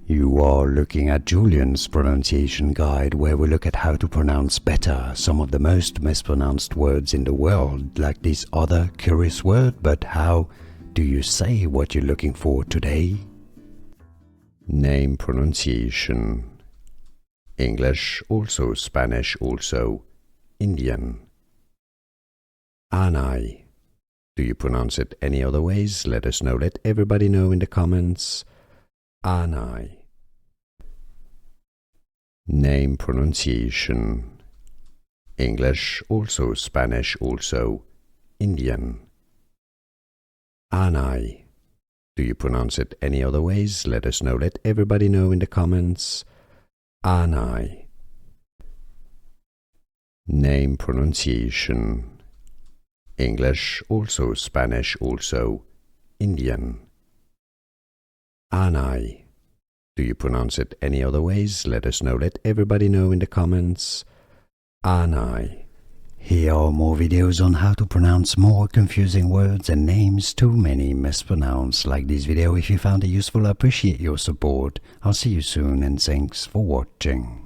You are looking at Julian's pronunciation guide, where we look at how to pronounce better some of the most mispronounced words in the world, like this other curious word. But how do you say what you're looking for today? Name pronunciation. English, also Spanish, also Indian. Anay. Do you pronounce it any other ways? Let us know. Let everybody know in the comments. Anay. Name pronunciation. English, also Spanish, also Indian. Anay. Do you pronounce it any other ways? Let us know. Let everybody know in the comments. Anay. Name pronunciation. English, also Spanish, also Indian. Anay. Do you pronounce it any other ways? Let us know. Let everybody know in the comments. Anay. Here are more videos on how to pronounce more confusing words and names too many mispronounced. Like this video if you found it useful. I appreciate your support. I'll see you soon and thanks for watching.